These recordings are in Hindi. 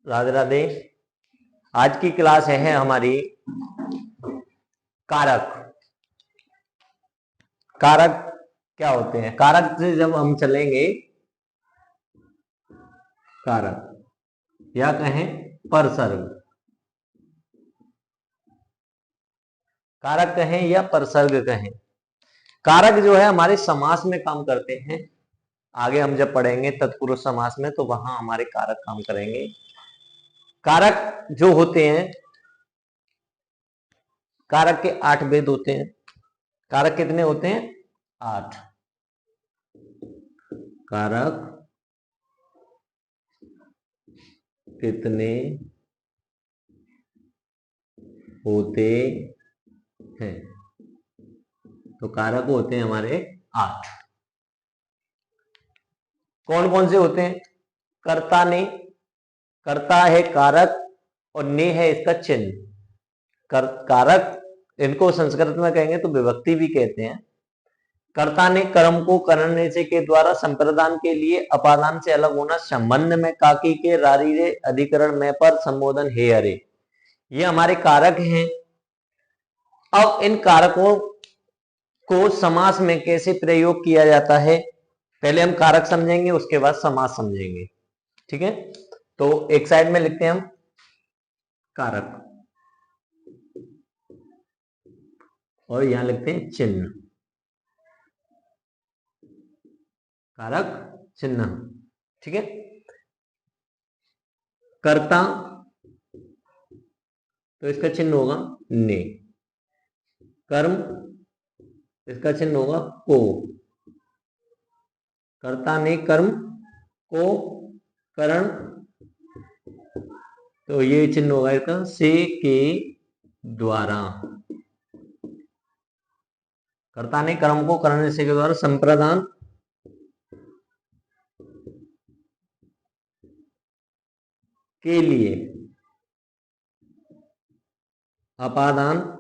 राधे राधे। आज की क्लास है हमारी कारक। कारक क्या होते हैं? कारक से जब हम चलेंगे, कारक या कहें परसर्ग, कारक कहें या परसर्ग कहें, कारक जो है हमारे समास में काम करते हैं। आगे हम जब पढ़ेंगे तत्पुरुष समास में तो वहां हमारे कारक काम करेंगे। कारक जो होते हैं, कारक के 8 भेद होते हैं। कारक कितने होते हैं? 8 कारक कितने होते हैं? तो कारक होते हैं हमारे 8। कौन कौन से होते हैं? कर्ता ने, कर्ता है कारक और ने है इसका चिन्ह। कारक इनको संस्कृत में कहेंगे तो विभक्ति भी कहते हैं। कर्ता ने कर्म को करने से के द्वारा संप्रदान के लिए अपादान से अलग होना, संबंध में काकी के रारी रे अधिकरण में पर संबोधन हे अरे, ये हमारे कारक हैं। अब इन कारकों को समास में कैसे प्रयोग किया जाता है, पहले हम कारक समझेंगे, उसके बाद समास समझेंगे। ठीक है, तो एक साइड में लिखते हैं हम कारक और यहां लिखते हैं चिन्ह, कारक चिन्ह। ठीक है, कर्ता तो इसका चिन्ह होगा ने, कर्म इसका चिन्ह होगा को, कर्ता ने कर्म को करण, तो ये चिन्ह होगा इसका से के द्वारा। कर्ता ने कर्म को करने से के द्वारा संप्रदान के लिए अपादान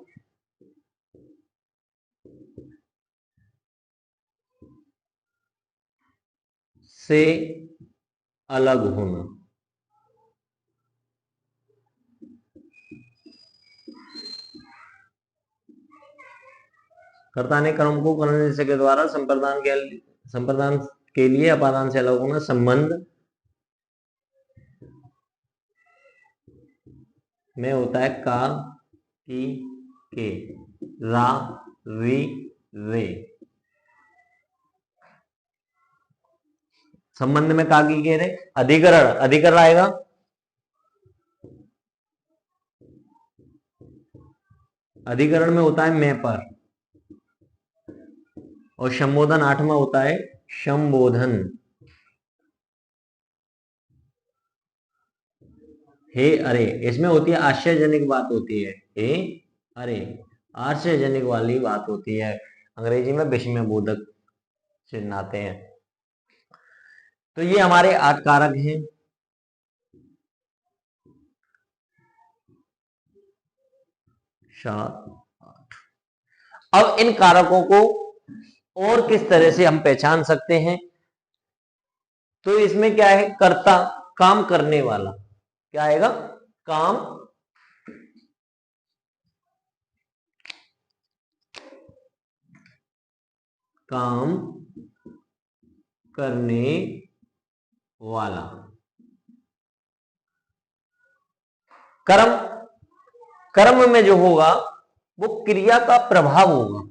से अलग होना। कर्ता ने कर्म को करने से के द्वारा संप्रदान के लिए अपादान से अलग होना, संबंध में होता है का की के रा री रे, संबंध में का की के रे, अधिकरण, अधिकरण आएगा अधिकरण में होता है मैं पर, और संबोधन 8 में होता है संबोधन। हे अरे, इसमें होती है आश्चर्यजनक बात होती है, हे अरे आश्चर्यजनक वाली बात होती है। अंग्रेजी में विस्मयबोधक चिन्ह आते हैं। तो ये हमारे 8 कारक हैं। अब इन कारकों को और किस तरह से हम पहचान सकते हैं? तो इसमें क्या है? कर्ता, काम करने वाला, क्या आएगा? काम काम करने वाला। कर्म, कर्म में जो होगा वो क्रिया का प्रभाव होगा,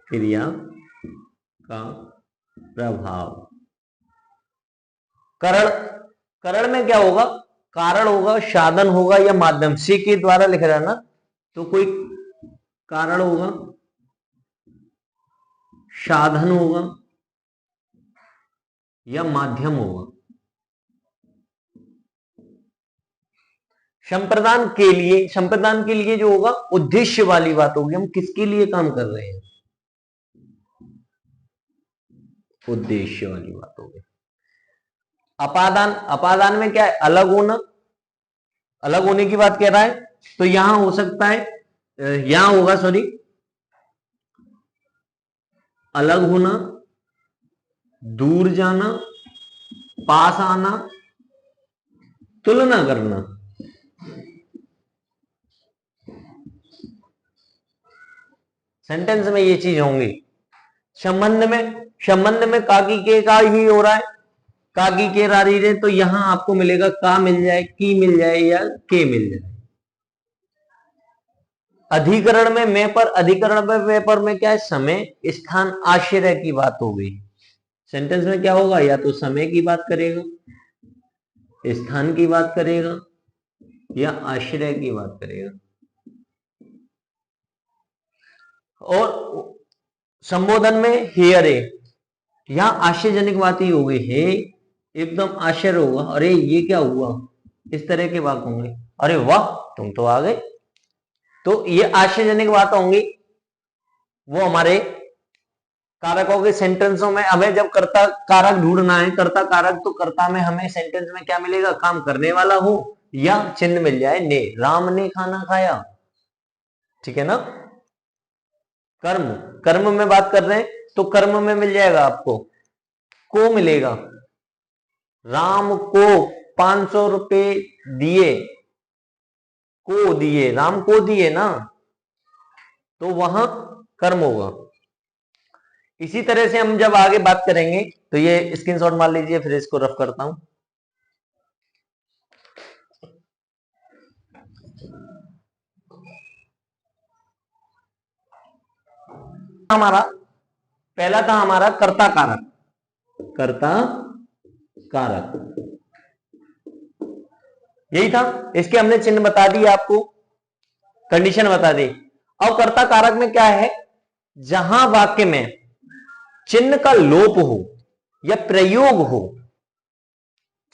क्रिया का प्रभाव। करण, करण में क्या होगा? कारण होगा, साधन होगा या माध्यम। सी के द्वारा लिखा जाना, तो कोई कारण होगा, साधन होगा या माध्यम होगा। संप्रदान के लिए, संप्रदान के लिए जो होगा उद्देश्य वाली बात होगी, हम किसके लिए काम कर रहे हैं, उद्देश्य वाली बात होगी। अपादान, अपादान में क्या है? अलग होना, अलग होने की बात कह रहा है। तो यहां हो सकता है, यहां होगा सॉरी, अलग होना, दूर जाना, पास आना, तुलना करना। सेंटेंस में ये चीज होंगी। संबंध में काकी के का ही हो रहा है, काकी के रारी रे, तो यहां आपको मिलेगा का मिल जाए, की मिल जाए या के मिल जाए। अधिकरण में मैं पर, अधिकरण में मैं पर में क्या है, समय स्थान आश्रय की बात हो गई। सेंटेंस में क्या होगा, या तो समय की बात करेगा, स्थान की बात करेगा, या आश्रय की बात करेगा। और संबोधन में हेयर है, यहां आश्चर्यजनक बात ही हो गई है, एकदम आश्चर्य होगा, अरे ये क्या हुआ, इस तरह के वाक्य होंगे, अरे वाह तुम तो आ गए। तो ये आश्चर्यजनक बात होंगी। वो हमारे कारकों के सेंटेंसों में हमें जब कर्ता कारक ढूंढना है, कर्ता कारक, तो कर्ता में हमें सेंटेंस में क्या मिलेगा, काम करने वाला हो या चिन्ह मिल जाए, ने, राम ने खाना खाया, ठीक है ना। कर्म, कर्म में बात कर रहे हैं तो कर्म में मिल जाएगा आपको, को मिलेगा, राम को 500 रुपए दिए, को दिए, राम को दिए ना, तो वहां कर्म होगा। इसी तरह से हम जब आगे बात करेंगे, तो ये स्क्रीनशॉट मार लीजिए, फिर इसको रफ करता हूं। हमारा पहला था हमारा कर्ता कारक, कर्ता कारक यही था। इसके हमने चिन्ह बता दिए, आपको कंडीशन बता दी। अब कर्ता कारक में क्या है, जहां वाक्य में चिन्ह का लोप हो या प्रयोग हो,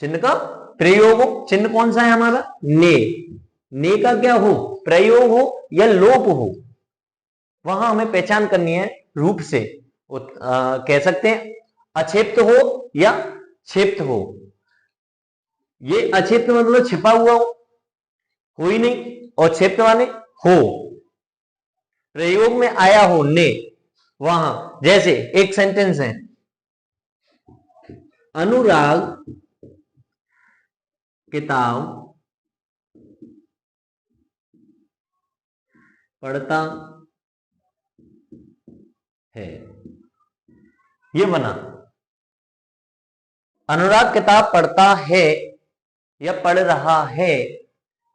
चिन्ह का प्रयोग हो, चिन्ह कौन सा है हमारा, ने का क्या हो, प्रयोग हो या लोप हो, वहां हमें पहचान करनी है रूप से। कह सकते हैं अक्षेप्त हो या क्षेप्त हो। ये अक्षेप्त मतलब छिपा हुआ हो ही नहीं, और क्षेप्त माने हो, प्रयोग में आया हो, ने, वहां जैसे एक सेंटेंस है, अनुराग किताब पढ़ता है, ये बना। अनुराग किताब पढ़ता है या पढ़ रहा है,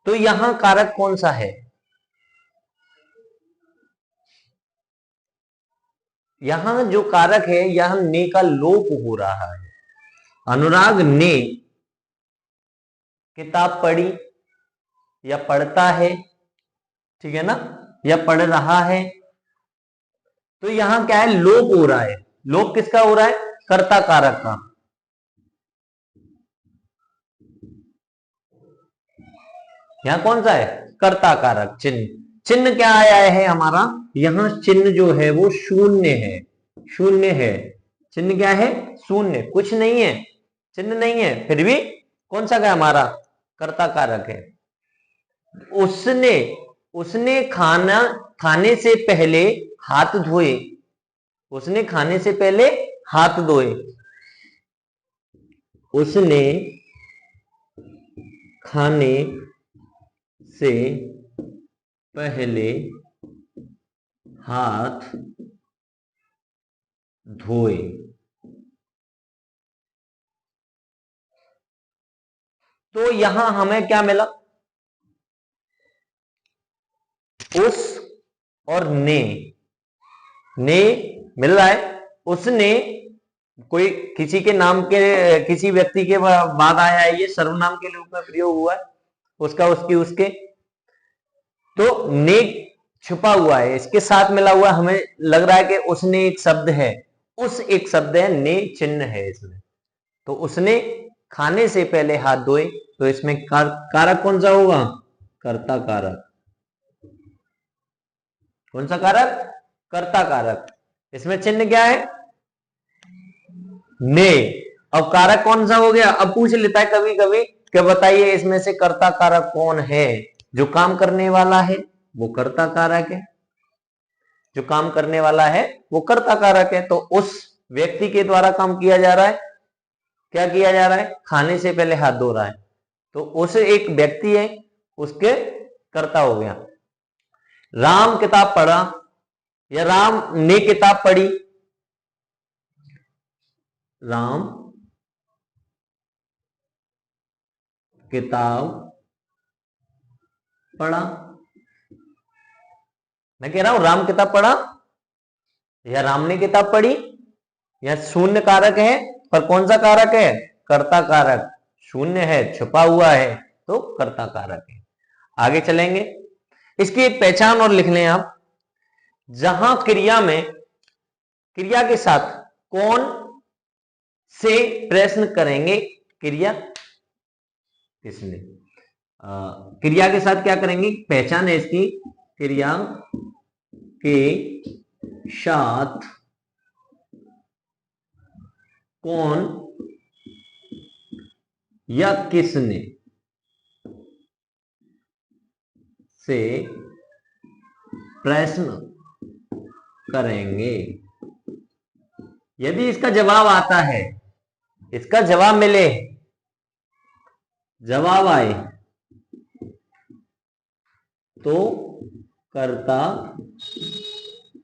तो यहां कारक कौन सा है, यहां जो कारक है, यहां ने का लोप हो रहा है। अनुराग ने किताब पढ़ी या पढ़ता है, ठीक है ना, या पढ़ रहा है, तो यहां क्या है, लोप हो रहा है। लोप किसका हो रहा है, कर्ता कारक का। यहां कौन सा है, कर्ता कारक। चिन्ह, चिन्ह क्या आया है हमारा, यहां चिन्ह जो है वो शून्य है, शून्य है। चिन्ह क्या है, शून्य, कुछ नहीं है, चिन्ह नहीं है, फिर भी कौन सा क्या हमारा कर्ता कारक है। उसने, उसने खाने से पहले हाथ धोए, उसने खाने से पहले हाथ धोए, उसने खाने से पहले हाथ धोए। तो यहां हमें क्या मिला, उस और ने मिल रहा है। उसने कोई किसी के नाम के, किसी व्यक्ति के बाद आया है, ये सर्वनाम के रूप में प्रयोग हुआ है, उसका, उसकी, उसके, तो ने छुपा हुआ है, इसके साथ मिला हुआ, हमें लग रहा है कि उसने एक शब्द है, उस एक शब्द है, ने चिन्ह है इसमें। तो उसने खाने से पहले हाथ धोए, तो इसमें कारक कौन सा होगा, कर्ता कारक। कौन सा कारक, कर्ता कारक। इसमें चिन्ह क्या है, ने। अब कारक कौन सा हो गया, अब पूछ लेता है कभी कभी कि बताइए इसमें से कर्ता कारक कौन है, जो काम करने वाला है वो कर्ता कारक है, जो काम करने वाला है वो कर्ता कारक है। तो उस व्यक्ति के द्वारा काम किया जा रहा है, क्या किया जा रहा है, खाने से पहले हाथ धो रहा है, तो उस एक व्यक्ति है, उसके कर्ता हो गया। राम किताब पढ़ा या राम ने किताब पढ़ी। राम किताब पढ़ा, मैं कह रहा हूं राम किताब पढ़ा या राम ने किताब पढ़ी। या शून्य कारक है, पर कौन सा कारक है? कर्ता कारक। शून्य है, छुपा हुआ है, तो कर्ता कारक है। आगे चलेंगे, इसकी एक पहचान और लिख लें आप। जहां क्रिया में क्रिया के साथ कौन से प्रश्न करेंगे, क्रिया किसने, क्रिया के साथ क्या करेंगे, पहचान है इसकी, क्रिया के साथ कौन या किसने से प्रश्न करेंगे। यदि इसका जवाब आता है, इसका जवाब मिले, जवाब आए, तो कर्ता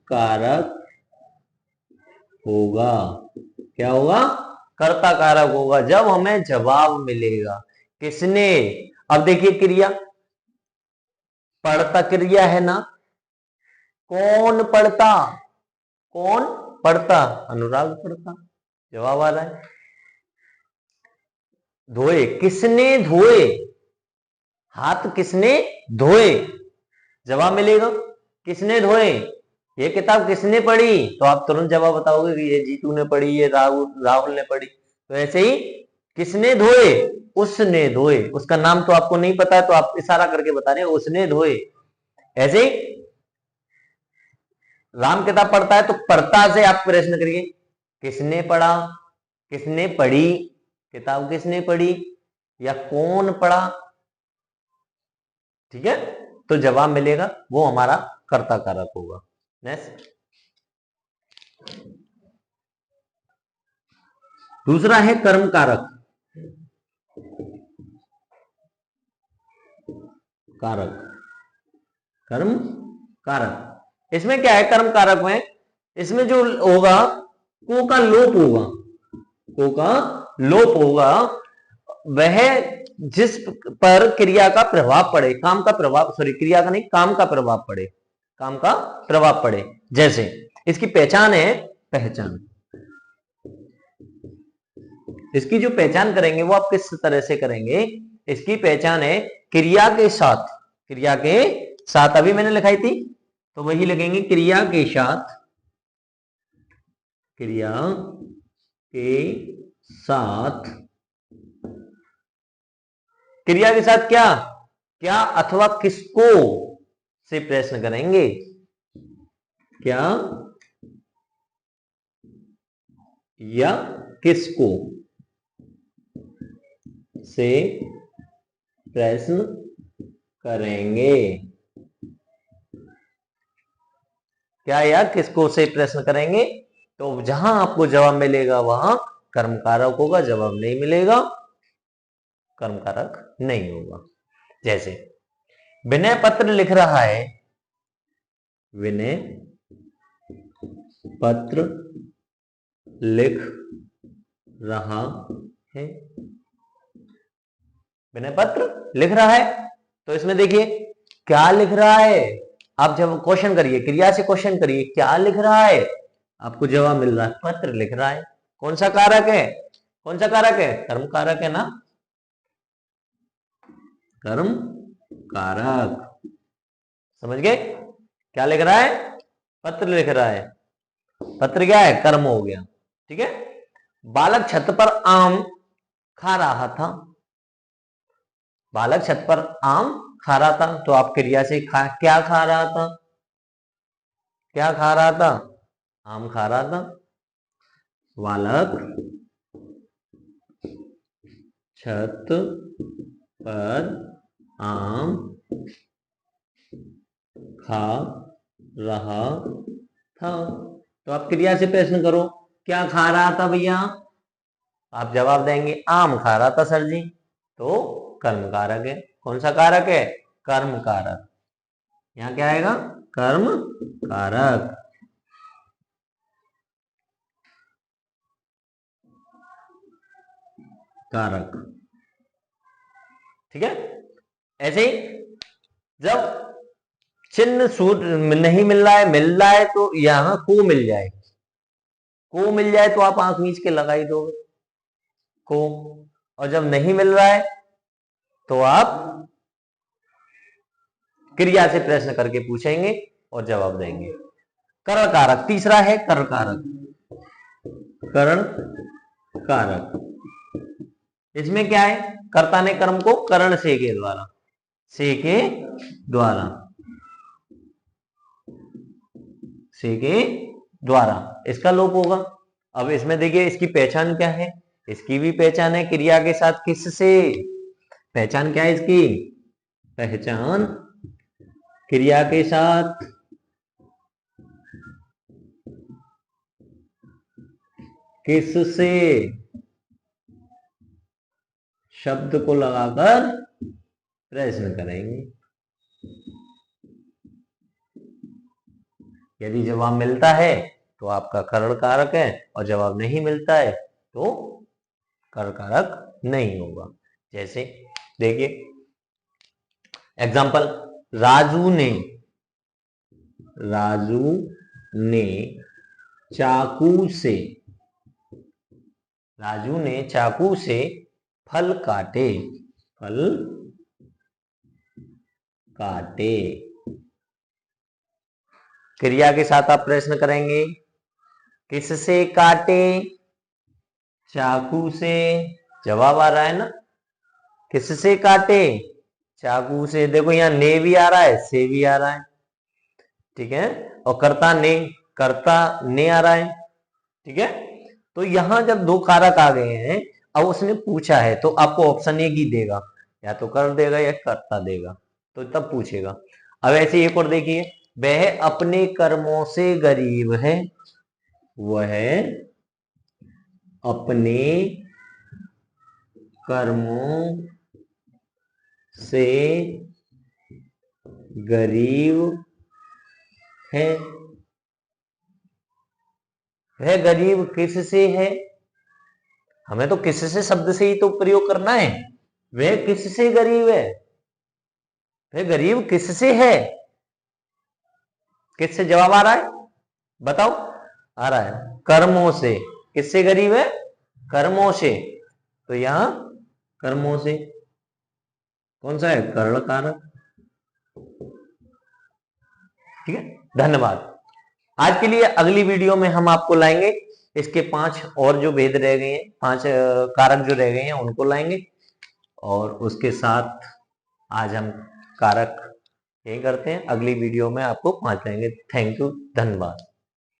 कारक होगा। क्या होगा? कर्ता कारक होगा, जब हमें जवाब मिलेगा। किसने? अब देखिए क्रिया, पढ़ता क्रिया है ना, कौन पढ़ता, कौन पढ़ता, अनुराग पढ़ता, जवाब आ रहा है। धोए, किसने धोए, हाथ किसने धोए, जवाब मिलेगा। किसने धोए, ये किताब किसने पढ़ी, तो आप तुरंत जवाब बताओगे कि ये जीतू ने पढ़ी, ये राहुल ने पढ़ी। तो ऐसे ही किसने धोए, उसने धोए। उसका नाम तो आपको नहीं पता है, तो आप इशारा करके बता रहे हैं उसने धोए। ऐसे ही राम किताब पढ़ता है, तो पढ़ता से आप प्रश्न करिए, किसने पढ़ा, किसने पढ़ी, किताब किसने पढ़ी, या कौन पढ़ा। ठीक है, तो जवाब मिलेगा, वो हमारा कर्ता कारक होगा। नेक्स्ट, दूसरा है कर्म कारक। कारक, कर्म कारक, इसमें क्या है? कर्म कारक में इसमें जो होगा, को का लोप होगा, को का लोप होगा, वह जिस पर क्रिया का प्रभाव पड़े, काम का प्रभाव, सॉरी क्रिया का नहीं, काम का प्रभाव पड़े, काम का प्रभाव पड़े। जैसे इसकी पहचान है, पहचान, इसकी जो पहचान करेंगे वो आप किस तरह से करेंगे, इसकी पहचान है क्रिया के साथ, क्रिया के साथ, अभी मैंने लिखाई थी तो वही लगेंगे, क्रिया के साथ, क्रिया के साथ, क्रिया के साथ क्या, क्या अथवा किसको से प्रश्न करेंगे, क्या या किसको से प्रश्न करेंगे, क्या या किसको से प्रश्न करेंगे। तो जहां आपको जवाब मिलेगा वहां कर्म कारक होगा, जवाब नहीं मिलेगा कर्म कारक नहीं होगा। जैसे विनय पत्र लिख रहा है, विनय पत्र लिख रहा है, विनय पत्र लिख रहा है, तो इसमें देखिए क्या लिख रहा है। आप जब क्वेश्चन करिए, क्रिया से क्वेश्चन करिए, क्या लिख रहा है, आपको जवाब मिल रहा है पत्र लिख रहा है। कौन सा कारक है, कौन सा कारक है, कर्म कारक है ना, कर्म कारक। समझ गए, क्या लिख रहा है, पत्र लिख रहा है, पत्र क्या है, कर्म हो गया। ठीक है, बालक छत पर आम खा रहा था, बालक छत पर आम खा रहा था, तो आप क्रिया से क्या खा रहा था, क्या खा रहा था, आम खा रहा था। बालक छत पर आम खा रहा था, तो आप क्रिया से प्रश्न करो, क्या खा रहा था भैया, आप जवाब देंगे आम खा रहा था सर जी, तो कर्म कारक है। कौन सा कारक है? कर्म कारक। यहां क्या आएगा? कर्म कारक। कारक, ठीक है। ऐसे ही जब चिन्ह सूत्र नहीं मिल रहा है, मिल रहा है तो यहां को मिल जाए, को मिल जाए तो आप आंख मीच के लगा ही दोगे को, और जब नहीं मिल रहा है तो आप क्रिया से प्रश्न करके पूछेंगे और जवाब देंगे। करण कारक तीसरा है, करण कारक। करण कारक, इसमें क्या है? कर्ता ने कर्म को करण से के द्वारा, से के द्वारा, से के द्वारा इसका लोप होगा। अब इसमें देखिए इसकी पहचान क्या है? इसकी भी पहचान है क्रिया के साथ किससे। पहचान क्या है इसकी? पहचान क्रिया के साथ किससे शब्द को लगाकर प्रश्न करेंगे। यदि जवाब मिलता है तो आपका करण कारक है, और जवाब नहीं मिलता है तो करण कारक नहीं होगा। जैसे देखिए एग्जाम्पल, राजू ने चाकू से, राजू ने चाकू से फल काटे, फल काटे। क्रिया के साथ आप प्रश्न करेंगे, किससे काटे? चाकू से। जवाब आ रहा है ना, किससे काटे? चाकू से। देखो यहाँ ने भी आ रहा है, से भी आ रहा है, ठीक है, और कर्ता ने आ रहा है, ठीक है। तो यहां जब दो कारक आ गए हैं, अब उसने पूछा है तो आपको ऑप्शन एक ही देगा, या तो कर देगा या कर्ता देगा, तो तब पूछेगा। अब ऐसे एक और देखिए, वह अपने कर्मों से गरीब है, वह अपने कर्मों से गरीब है। वह गरीब किससे है? हमें तो किससे शब्द से ही तो प्रयोग करना है। वह किससे गरीब है? वह गरीब किससे है? किससे जवाब आ रहा है? बताओ। आ रहा है कर्मों से। किससे गरीब है? कर्मों से। तो यहां कर्मों से कौन सा है? कर्ण कारक, ठीक है। धन्यवाद। आज के लिए अगली वीडियो में हम आपको लाएंगे इसके 5 और जो भेद रह गए हैं, 5 कारक जो रह गए हैं उनको लाएंगे, और उसके साथ आज हम कारक यही करते हैं। अगली वीडियो में आपको 5 लाएंगे। थैंक यू, धन्यवाद।